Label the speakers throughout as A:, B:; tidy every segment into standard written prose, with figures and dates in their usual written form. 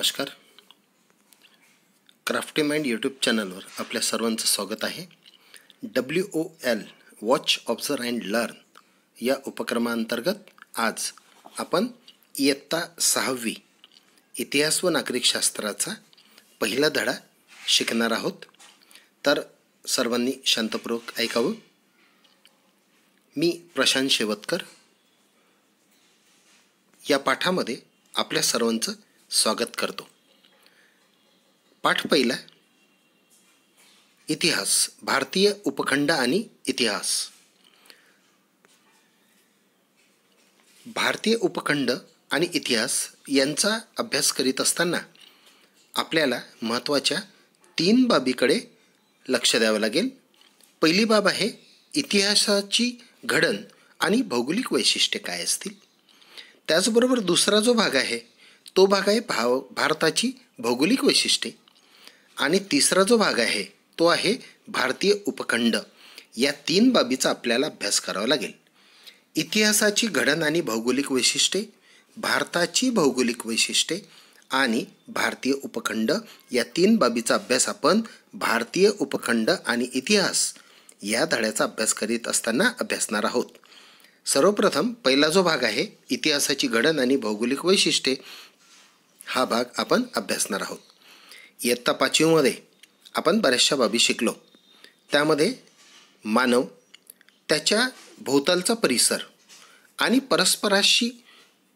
A: नमस्कार. Crafty mind YouTube चॅनलवर आपल्या सर्वांचं स्वागत आहे. WOL watch observe and learn या उपक्रमांतर्गत आज आपण इयत्ता 6वी इतिहास व नागरिकशास्त्राचा पहिला धडा शिकणार आहोत. तर सर्वांनी शांतपूर्वक ऐकावं. मी प्रशांत शेवतकर. या पाठामध्ये आपल्या सर्वांचं स्वागत करतो. पाठ पहिला, इतिहास, भारतीय उपखंड आणि इतिहास. भारतीय उपखंड आणि इतिहास यांचा अभ्यास करीत असताना आपल्याला महत्त्वाच्या 3 बाबीकडे लक्ष द्यावं लागेल. पहिली बाब आहे इतिहासाची घडण आणि भौगोलिक वैशिष्ट्ये काय असतील. त्याचबरोबर दुसरा जो भाग आहे तो भाग आहे भारताची भौगोलिक वैशिष्ट्ये. आणि तिसरा जो भाग आहे तो आहे भारतीय उपखंड. या 3 बाबीचा आपल्याला अभ्यास करावा लागेल. इतिहासाची घडण आणि भौगोलिक वैशिष्ट्ये, भारताची भौगोलिक वैशिष्ट्ये आणि भारतीय उपखंड या 3 बाबीचा अभ्यास आपण भारतीय उपखंड आणि इतिहास या धड्याचा अभ्यास करीत असताना अभ्यासणार आहोत. सर्वप्रथम पहिला जो भाग आहे इतिहासाची घडण आणि भौगोलिक वैशिष्ट्ये हा भाग आपण अभ्यासणार आहोत. इयत्ता 5वीमध्ये आपण बऱ्याचशा बाबी शिकलो. त्यामध्ये मानव, त्याच्या भोवतालचा परिसर आणि परस्पराशी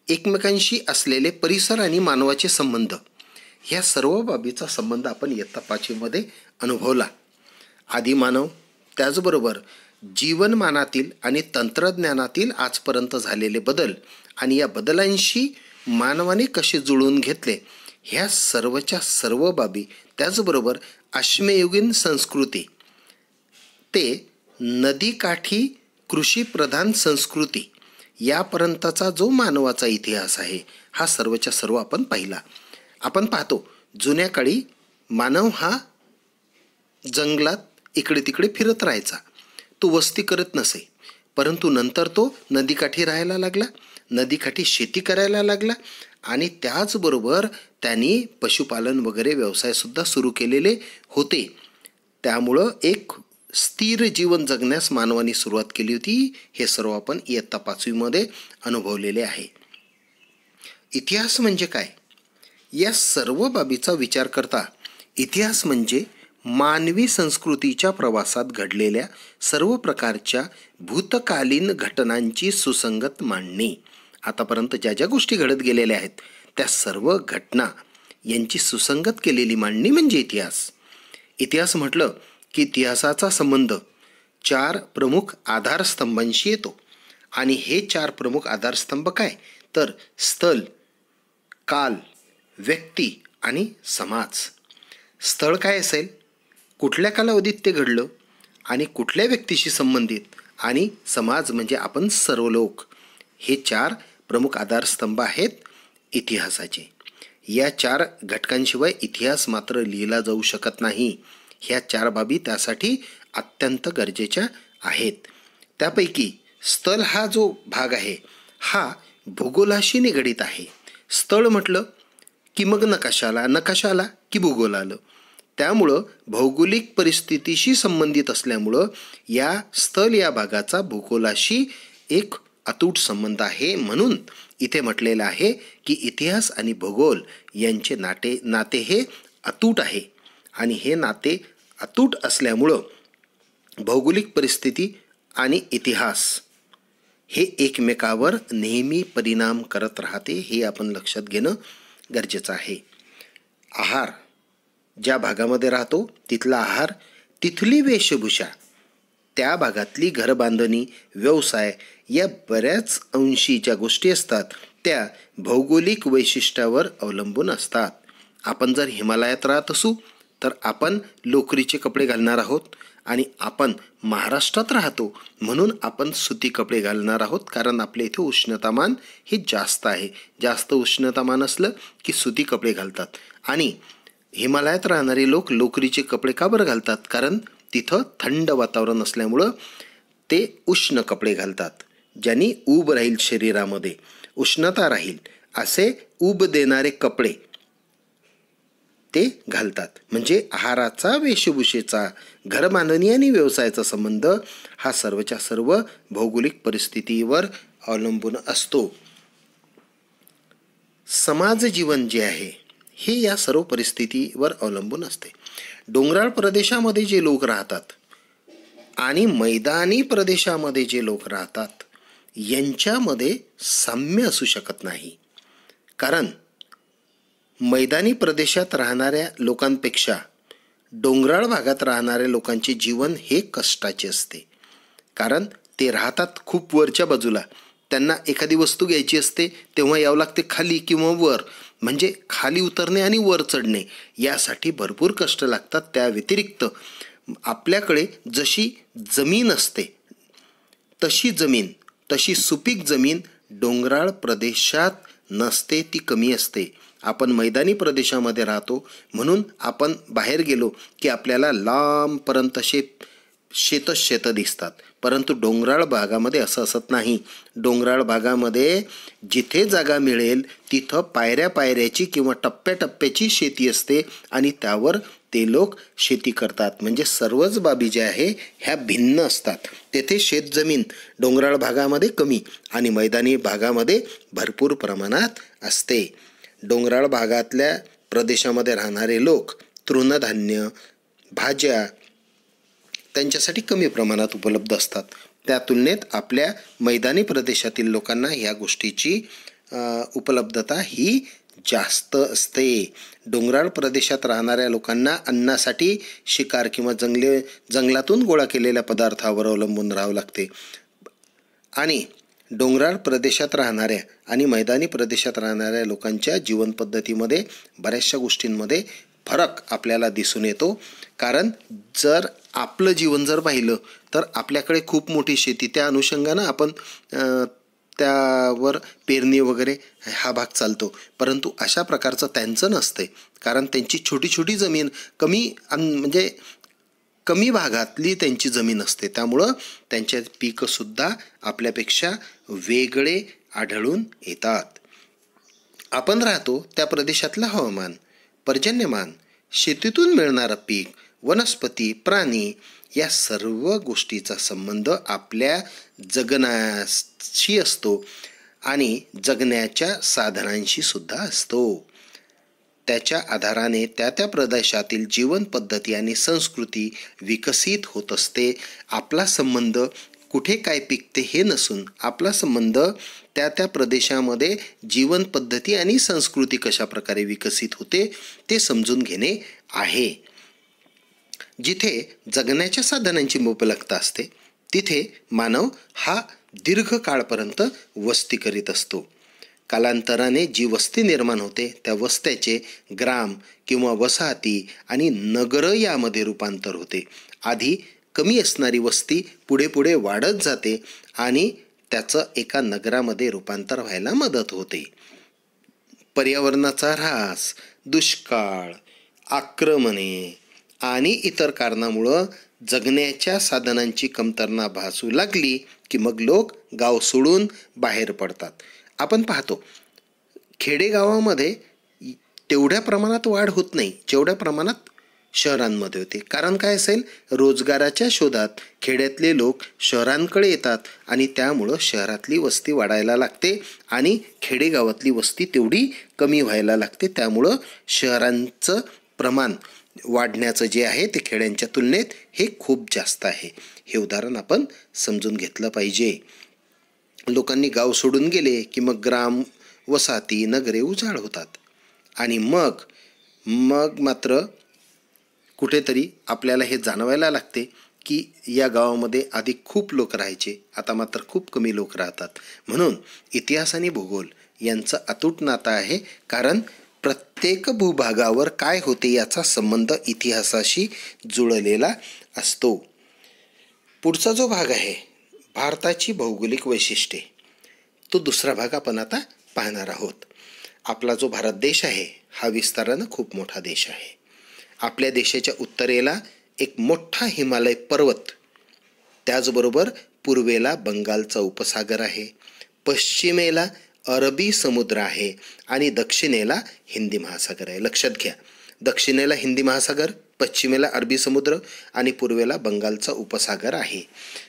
A: एकमेकांशी असलेले परिसर आणि मानवाचे संबंध, ह्या सर्व बाबीचा संबंध आपण इयत्ता 5वीमध्ये अनुभवला. आदिमानव, त्याचबरोबर जीवनमानातील आणि तंत्रज्ञानातील आजपर्यंत झालेले बदल आणि या बदलांशी मानवाने कसे जुळवून घेतले, ह्या सर्वच्या सर्व बाबी, त्याचबरोबर अश्मयुगीन संस्कृती ते नदीकाठी कृषीप्रधान संस्कृती यापर्यंतचा जो मानवाचा इतिहास आहे हा सर्वच्या सर्व आपण पाहिला. आपण पाहतो जुन्या काळी मानव हा जंगलात इकडे तिकडे फिरत राहायचा. तो वस्ती करत नसे, परंतु नंतर तो नदीकाठी राहायला लागला, नदीकाठी शेती करायला लागला आणि त्याचबरोबर त्यांनी पशुपालन वगैरे व्यवसायसुद्धा सुरू केलेले होते. त्यामुळं एक स्थिर जीवन जगण्यास मानवाने सुरुवात केली होती. हे सर्व आपण इयत्ता 5वीमध्ये अनुभवलेले आहे. इतिहास म्हणजे काय, या सर्व बाबीचा विचार करता इतिहास म्हणजे मानवी संस्कृतीच्या प्रवासात घडलेल्या सर्व प्रकारच्या भूतकालीन घटनांची सुसंगत मांडणी. आतापर्यंत ज्या ज्या गोष्टी घडत गेलेल्या आहेत त्या सर्व घटना यांची सुसंगत केलेली मांडणी म्हणजे इतिहास. इतिहास म्हटलं की इतिहासाचा संबंध 4 प्रमुख आधारस्तंभांशी येतो. आणि हे 4 प्रमुख आधारस्तंभ काय, तर स्थळ, काल, व्यक्ती आणि समाज. स्थळ काय असेल, कुठल्या कालावधीत ते घडलं आणि कुठल्या व्यक्तीशी संबंधित, आणि समाज म्हणजे आपण सर्व लोक. हे 4 प्रमुख आधारस्तंभ आहेत इतिहासाचे. या 4 घटकांशिवाय इतिहास मात्र लिहिला जाऊ शकत नाही. ह्या 4 बाबी त्यासाठी अत्यंत गरजेच्या आहेत. त्यापैकी स्थळ हा जो भाग आहे हा भूगोलाशी निगडीत आहे. स्थळ म्हटलं की मग नकाशा आला की भूगोल आलं. त्यामुळं भौगोलिक परिस्थितीशी संबंधित असल्यामुळं या स्थळ या भागाचा भूगोलाशी एक अतूट संबंध आहे. म्हणून इथे म्हटलेलं आहे की इतिहास आणि भूगोल यांचे नाते हे अतूट आहे. आणि हे नाते अतूट असल्यामुळं भौगोलिक परिस्थिती आणि इतिहास हे एकमेकावर नेहमी परिणाम करत राहते. हे आपण लक्षात घेणं गरजेचं आहे. आहार, ज्या भागामध्ये राहतो तिथला आहार, तिथली वेशभूषा, त्या भागातली घरबांधणी, व्यवसाय या बऱ्याच अंशी ज्या गोष्टी असतात त्या भौगोलिक वैशिष्ट्यावर अवलंबून असतात. आपण जर हिमालयात राहत असू तर आपण लोकरीचे कपडे घालणार आहोत, आणि आपण महाराष्ट्रात राहतो म्हणून आपण सुती कपडे घालणार आहोत, कारण आपल्या इथे उष्णतामान हे जास्त आहे. जास्त उष्णतामान असलं की सुती कपडे घालतात. आणि हिमालयात राहणारे लोक लोकरीचे कपडे का बरं घालतात, कारण तिथं थंड वातावरण असल्यामुळं ते उष्ण कपडे घालतात, ज्यांनी ऊब राहील, शरीरामध्ये उष्णता राहील, असे ऊब देणारे कपडे ते घालतात. म्हणजे आहाराचा, वेशभूषेचा, घरबांधणी आणि व्यवसायाचा संबंध हा सर्वच्या सर्व भौगोलिक परिस्थितीवर अवलंबून असतो. समाज जीवन जे आहे हे या सर्व परिस्थितीवर अवलंबून असते. डोंगराळ प्रदेशामध्ये जे लोक राहतात आणि मैदानी प्रदेशामध्ये जे लोक राहतात यांच्यामध्ये साम्य असू शकत नाही. कारण मैदानी प्रदेशात राहणाऱ्या लोकांपेक्षा डोंगराळ भागात राहणाऱ्या लोकांचे जीवन हे कष्टाचे असते. कारण ते राहतात खूप वरच्या बाजूला. त्यांना एखादी वस्तू घ्यायची असते तेव्हा यावं लागते खाली किंवा वर. म्हणजे खाली उतरणे आणि वर चढणे यासाठी भरपूर कष्ट लागतात. त्या व्यतिरिक्त आपल्याकडे जशी जमीन असते तशी सुपीक जमीन डोंगराळ प्रदेशात नसते, ती कमी असते. आपण मैदानी प्रदेशामध्ये राहतो म्हणून आपण बाहेर गेलो की आपल्याला लांबपर्यंत शेतं दिसतात. परंतु डोंगराळ भागामध्ये असं असत नाही. डोंगराळ भागामध्ये जिथे जागा मिळेल तिथं पायऱ्याची किंवा टप्प्याटप्प्याची शेती असते आणि त्यावर ते लोक शेती करतात. म्हणजे सर्वच बाबी ज्या आहे ह्या भिन्न असतात. तेथे शेतजमीन डोंगराळ भागामध्ये कमी आणि मैदानी भागामध्ये भरपूर प्रमाणात असते. डोंगराळ भागातल्या प्रदेशामध्ये राहणारे लोक तृणधान्य, भाज्या त्यांच्यासाठी कमी प्रमाणात उपलब्ध असतात. त्या तुलनेत आपल्या मैदानी प्रदेशातील लोकांना ह्या गोष्टीची उपलब्धता ही जास्त असते. डोंगराळ प्रदेशात राहणाऱ्या लोकांना अन्नासाठी शिकार किंवा जंगलातून गोळा केलेल्या पदार्थावर अवलंबून राहावं लागते. आणि डोंगराळ प्रदेशात राहणाऱ्या आणि मैदानी प्रदेशात राहणाऱ्या लोकांच्या जीवनपद्धतीमध्ये बऱ्याचशा गोष्टींमध्ये फरक आपल्याला दिसून येतो. कारण जर आपलं जीवन जर पाहिलं तर आपल्याकडे खूप मोठी शेती, त्या अनुषंगानं आपण त्यावर पेरणी वगैरे हा भाग चालतो. परंतु अशा प्रकारचं त्यांचं नसते. कारण त्यांची छोटी छोटी जमीन म्हणजे कमी भागातली त्यांची जमीन असते. त्यामुळं त्यांचे पीकसुद्धा आपल्यापेक्षा वेगळे आढळून येतात. आपण राहतो त्या प्रदेशातलं हवामान, पर्जन्यमान, शेतीतून मिळणारं पीक, वनस्पती, प्राणी या सर्व गोष्टीचा संबंध आपल्या जगण्याशी असतो आणि जगण्याच्या साधनांशी सुद्धा असतो. त्याच्या आधाराने त्या प्रदेशातील जीवन पद्धती आणि संस्कृती विकसित होत असते. आपला संबंध कुठे काय पिकते हे नसून आपला संबंध त्या प्रदेशामध्ये जीवन पद्धती आणि संस्कृती कशा प्रकारे विकसित होते ते समजून घेणे आहे. जिथे जगण्याच्या साधनांची मुबलकता असते तिथे मानव हा दीर्घकाळपर्यंत वस्ती करीत असतो. कालांतराने जी वस्ती निर्माण होते त्या वस्त्याचे ग्राम किंवा वसाहती आणि नगरं यामध्ये रूपांतर होते. आधी कमी असणारी वस्ती पुढे पुढे वाढत जाते आणि त्याचं एका नगरामध्ये रूपांतर व्हायला मदत होते. पर्यावरणाचा ऱ्हास, दुष्काळ, आक्रमणे आणि इतर कारणामुळं जगण्याच्या साधनांची कमतरता भासू लागली की मग लोक गाव सोडून बाहेर पडतात. आपण पाहतो खेडेगावामध्ये तेवढ्या प्रमाणात वाढ होत नाही जेवढ्या प्रमाणात शहरांमध्ये होते. कारण काय असेल, रोजगाराच्या शोधात खेड्यातले लोक शहरांकडे येतात आणि त्यामुळं शहरातली वस्ती वाढायला लागते आणि खेडेगावातली वस्ती तेवढी कमी व्हायला लागते. त्यामुळं शहरांचं प्रमाण वाढण्याचं जे आहे ते खेड्यांच्या तुलनेत हे खूप जास्त आहे. हे उदाहरण आपण समजून घेतलं पाहिजे. लोकांनी गाव सोडून गेले की मग ग्राम, वसाहती, नगरे उजाड होतात आणि मग मात्र कुठेतरी आपल्याला हे जाणवायला लागते की या गावामध्ये आधी खूप लोक राहायचे, आता मात्र खूप कमी लोक राहतात. म्हणून इतिहास आणि भूगोल यांचं अतूट नातं आहे. कारण प्रत्येक भूभागावर काय होते याचा संबंध इतिहासाशी जुळलेला असतो. पुढचा जो भाग आहे भारताची भौगोलिक वैशिष्ट्ये, तो दुसरा भाग आपण आता पाहणार आहोत. आपला जो भारत देश आहे हा विस्तारानं खूप मोठा देश आहे. आपल्या देशाच्या उत्तरेला एक मोठा हिमालय पर्वत, त्याचबरोबर पूर्वेला बंगालचा उपसागर आहे, पश्चिमेला अरबी समुद्र आहे आणि दक्षिणेला हिंदी महासागर आहे. लक्षात घ्या, दक्षिणेला हिंदी महासागर, पश्चिमेला अरबी समुद्र आणि पूर्वेला बंगालचा उपसागर आहे.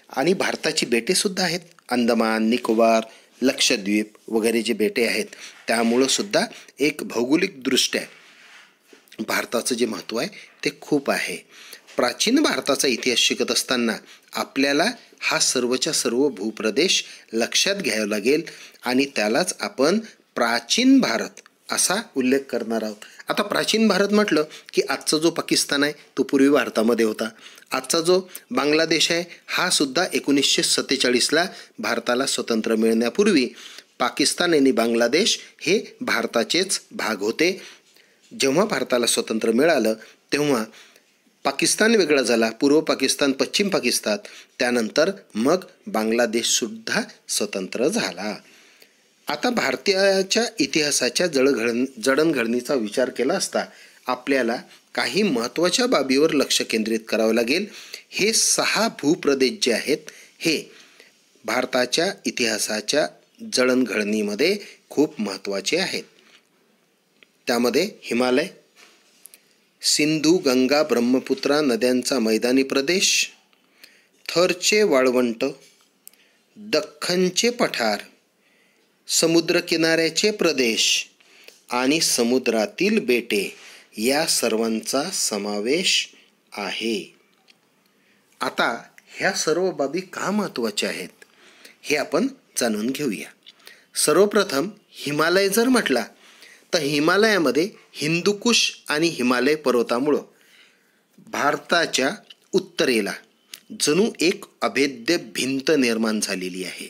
A: आणि भारताची बेटेसुद्धा आहेत, अंदमान, निकोबार, लक्षद्वीप वगैरे जे बेटे आहेत. त्यामुळं सुद्धा एक भौगोलिकदृष्ट्या भारताचं जे महत्त्व आहे ते खूप आहे. प्राचीन भारताचा इतिहास शिकत असताना आपल्याला हा सर्वच्या सर्व भूप्रदेश लक्षात घ्यावा लागेल आणि त्यालाच आपण प्राचीन भारत असा उल्लेख करणार आहोत. आता प्राचीन भारत म्हटलं की आजचा जो पाकिस्तान आहे तो पूर्वी भारतामध्ये होता. आजचा जो बांगलादेश आहे हा सुद्धा 1947ला भारताला स्वतंत्र मिळण्यापूर्वी पाकिस्तान आणि बांगलादेश हे भारताचेच भाग होते. जेव्हा भारताला स्वतंत्र मिळालं तेव्हा पाकिस्तान वेगळा झाला, पूर्व पाकिस्तान, पश्चिम पाकिस्तान. त्यानंतर मग बांगलादेशसुद्धा स्वतंत्र झाला. आता भारताच्या इतिहासाच्या जडणघडणीचा विचार केला असता आपल्याला काही महत्त्वाच्या बाबीवर लक्ष केंद्रित करावं लागेल. हे 6 भूप्रदेश जे आहेत हे भारताच्या इतिहासाच्या जडणघडणीमध्ये खूप महत्त्वाचे आहेत. त्यामध्ये हिमालय, सिंधू, गंगा, ब्रह्मपुत्रा नद्यांचा मैदानी प्रदेश, थरचे वाळवंट, दख्खनचे पठार, समुद्रकिनाऱ्याचे प्रदेश आणि समुद्रातील बेटे या सर्वांचा समावेश आहे. आता ह्या सर्व बाबी का महत्त्वाच्या आहेत हे आपण जाणून घेऊया. सर्वप्रथम हिमालय जर म्हटला तर हिमालयामध्ये हिंदुकुश आणि हिमालय पर्वतामुळं भारताच्या उत्तरेला जणू एक अभेद्य भिंत निर्माण झालेली आहे.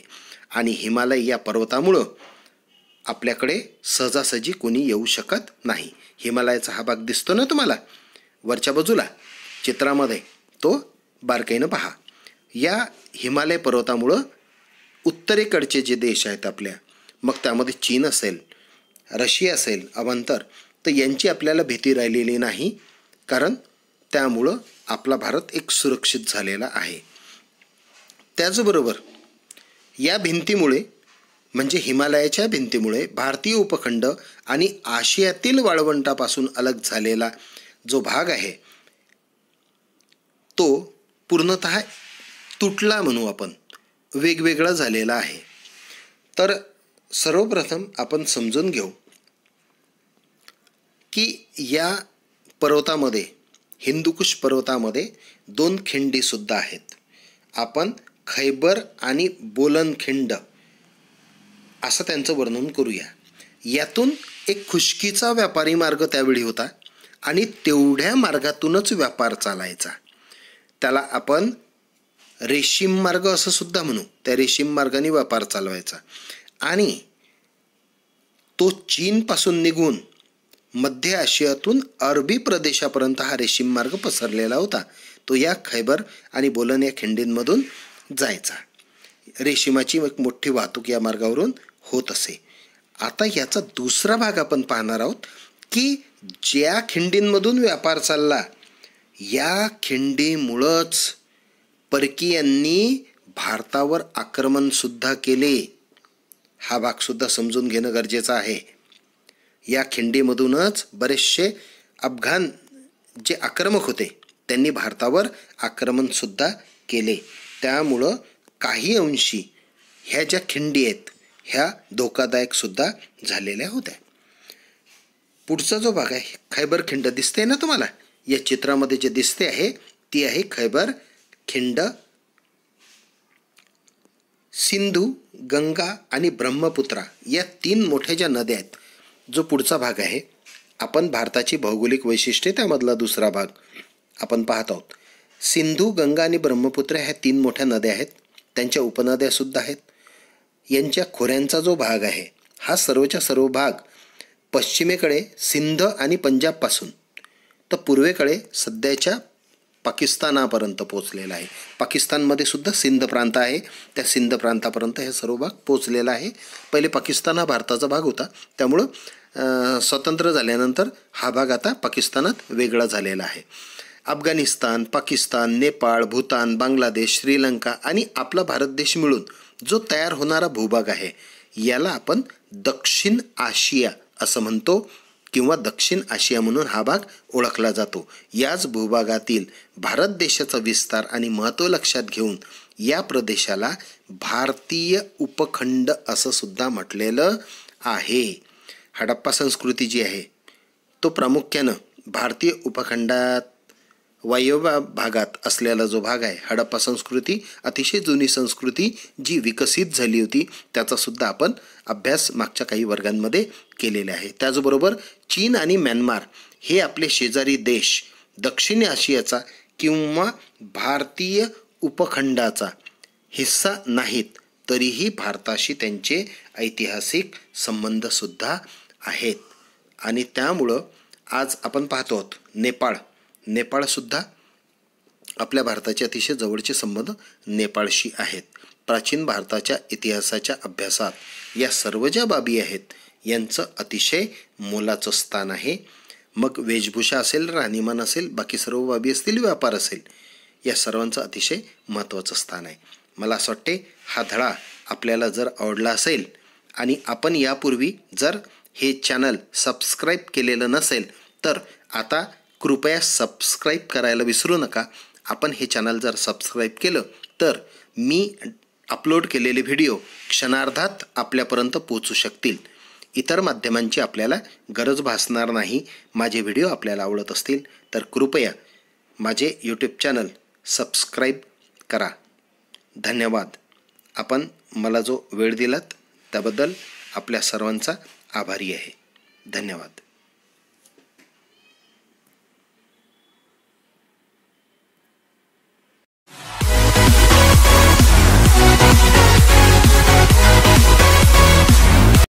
A: आणि हिमालय या पर्वतामुळं आपल्याकडे सहजासहजी कोणी येऊ शकत नाही. हिमालयाचा हा भाग दिसतो ना तुम्हाला वरच्या बाजूला चित्रामध्ये, तो बारकाईनं पहा. या हिमालय पर्वतामुळं उत्तरेकडचे जे देश आहेत आपल्या, मग त्यामध्ये चीन असेल, रशिया असेल अवांतर, तर यांची आपल्याला भीती राहिलेली नाही, कारण त्यामुळं आपला भारत एक सुरक्षित झालेला आहे. त्याचबरोबर या भिंतीमुळे म्हणजे हिमालयाच्या भिंतीमुळे भारतीय उपखंड आणि आशियातील वाळवंटापासून अलग झालेला जो भाग आहे तो पूर्णतः तुटला म्हणू आपण, वेगवेगळा झालेला आहे. तर सर्वप्रथम आपण समजून घेऊ की या पर्वतामध्ये, हिंदुकुश पर्वतामध्ये 2 खिंडीसुद्धा आहेत. आपण खैबर आणि बोलन खिंड असं त्यांचं वर्णन करूया. यातून एक खुष्कीचा व्यापारी मार्ग त्यावेळी होता आणि तेवढ्या मार्गातूनच व्यापार चालायचा. त्याला आपण रेशीम मार्ग असं सुद्धा म्हणू. त्या रेशीम मार्गाने व्यापार चालवायचा आणि तो चीनपासून निघून मध्य आशियातून अरबी प्रदेशापर्यंत हा रेशीम मार्ग पसरलेला होता. तो या खैबर आणि बोलन या खिंडींमधून जायचा. रेशीमाची एक मोठी वाहतूक या मार्गावरून होत असे. आता याचा दुसरा भाग आपण पाहणार आहोत की ज्या खिंडींमधून व्यापार चालला या खिंडीमुळंच परकीयांनी भारतावर आक्रमणसुद्धा केले. हा भागसुद्धा समजून घेणं गरजेचं आहे. या खिंडीमधूनच बरेचसे अफगाण जे आक्रमक होते त्यांनी भारतावर आक्रमणसुद्धा केले. त्यामुळं काही अंशी ह्या ज्या खिंडी आहेत ह्या धोकादायकसुद्धा झालेल्या होत्या. पुढचा जो भाग आहे खैबर खिंड दिसते ना तुम्हाला या चित्रामध्ये, जे दिसते आहे ती आहे खैबर खिंड. सिंधू, गंगा आणि ब्रह्मपुत्रा या 3 मोठ्या ज्या नद्या आहेत, जो पुढचा भाग आहे आपण भारताची भौगोलिक वैशिष्ट्ये त्यामधला दुसरा भाग आपण पाहत आहोत. सिंधू, गंगा आणि ब्रह्मपुत्रा ह्या 3 मोठ्या नद्या आहेत. त्यांच्या उपनद्यासुद्धा आहेत. यांच्या खोऱ्यांचा जो भाग आहे हा सर्वच्या सर्व भाग पश्चिमेकडे सिंध आणि पंजाबपासून तर पूर्वेकडे सध्याच्या पाकिस्तानापर्यंत पोचलेला आहे. पाकिस्तानमध्ये सुद्धा सिंध प्रांत आहे. त्या सिंध प्रांतापर्यंत हे सर्व भाग पोचलेला आहे. पहिले पाकिस्तान हा भारताचा भाग होता, त्यामुळं स्वतंत्र झाल्यानंतर हा भाग आता पाकिस्तानात वेगळा झालेला आहे. अफगाणिस्तान, पाकिस्तान, नेपाळ, भूतान, बांगलादेश, श्रीलंका आणि आपला भारत देश मिळून जो तयार होणारा भूभाग आहे याला आपण दक्षिण आशिया असं म्हणतो. किंवा दक्षिण आशिया म्हणून हा भाग ओळखला जातो. याच भूभागातील भारत देशाचा विस्तार आणि महत्त्व लक्षात घेऊन या प्रदेशाला भारतीय उपखंड असं सुद्धा म्हटलेलं आहे. हडप्पा संस्कृती जी आहे तो प्रामुख्यानं भारतीय उपखंडात वायव्य भागात असलेला जो भाग आहे, हडप्पा संस्कृती अतिशय जुनी संस्कृती जी विकसित झाली होती, त्याचा सुद्धा आपण अभ्यास मागच्या काही वर्गांमध्ये केलेला आहे. त्याचबरोबर चीन आणि म्यानमार हे आपले शेजारी देश दक्षिण आशियाचा किंवा भारतीय उपखंडाचा हिस्सा नाहीत, तरीही भारताशी त्यांचे ऐतिहासिक संबंधसुद्धा आहेत. आणि त्यामुळं आज आपण पाहतो आहोत नेपाळसुद्धा आपल्या भारताचे अतिशय जवळचे संबंध नेपाळशी आहेत. प्राचीन भारताच्या इतिहासाच्या अभ्यासात या सर्व ज्या बाबी आहेत यांचं अतिशय मोलाचं स्थान आहे. मग वेशभूषा असेल, राहणीमान असेल, बाकी सर्व बाबी असतील, व्यापार असेल, या सर्वांचं अतिशय महत्त्वाचं स्थान आहे. मला असं वाटते हा धडा आपल्याला जर आवडला असेल आणि आपण यापूर्वी जर हे चॅनल सबस्क्राईब केलेलं नसेल तर आता कृपया सबस्क्राईब करायला विसरू नका. आपण हे चॅनल जर सबस्क्राईब केलं तर मी अपलोड केलेले व्हिडिओ क्षणार्धात आपल्यापर्यंत पोहोचू शकतील. इतर माध्यमांची आपल्याला गरज भासणार नाही. माझे व्हिडिओ आपल्याला आवडत असतील तर कृपया माझे यूट्यूब चॅनल सबस्क्राईब करा. धन्यवाद. आपण मला जो वेळ दिलात त्याबद्दल आपल्या सर्वांचा आभारी आहे. धन्यवाद.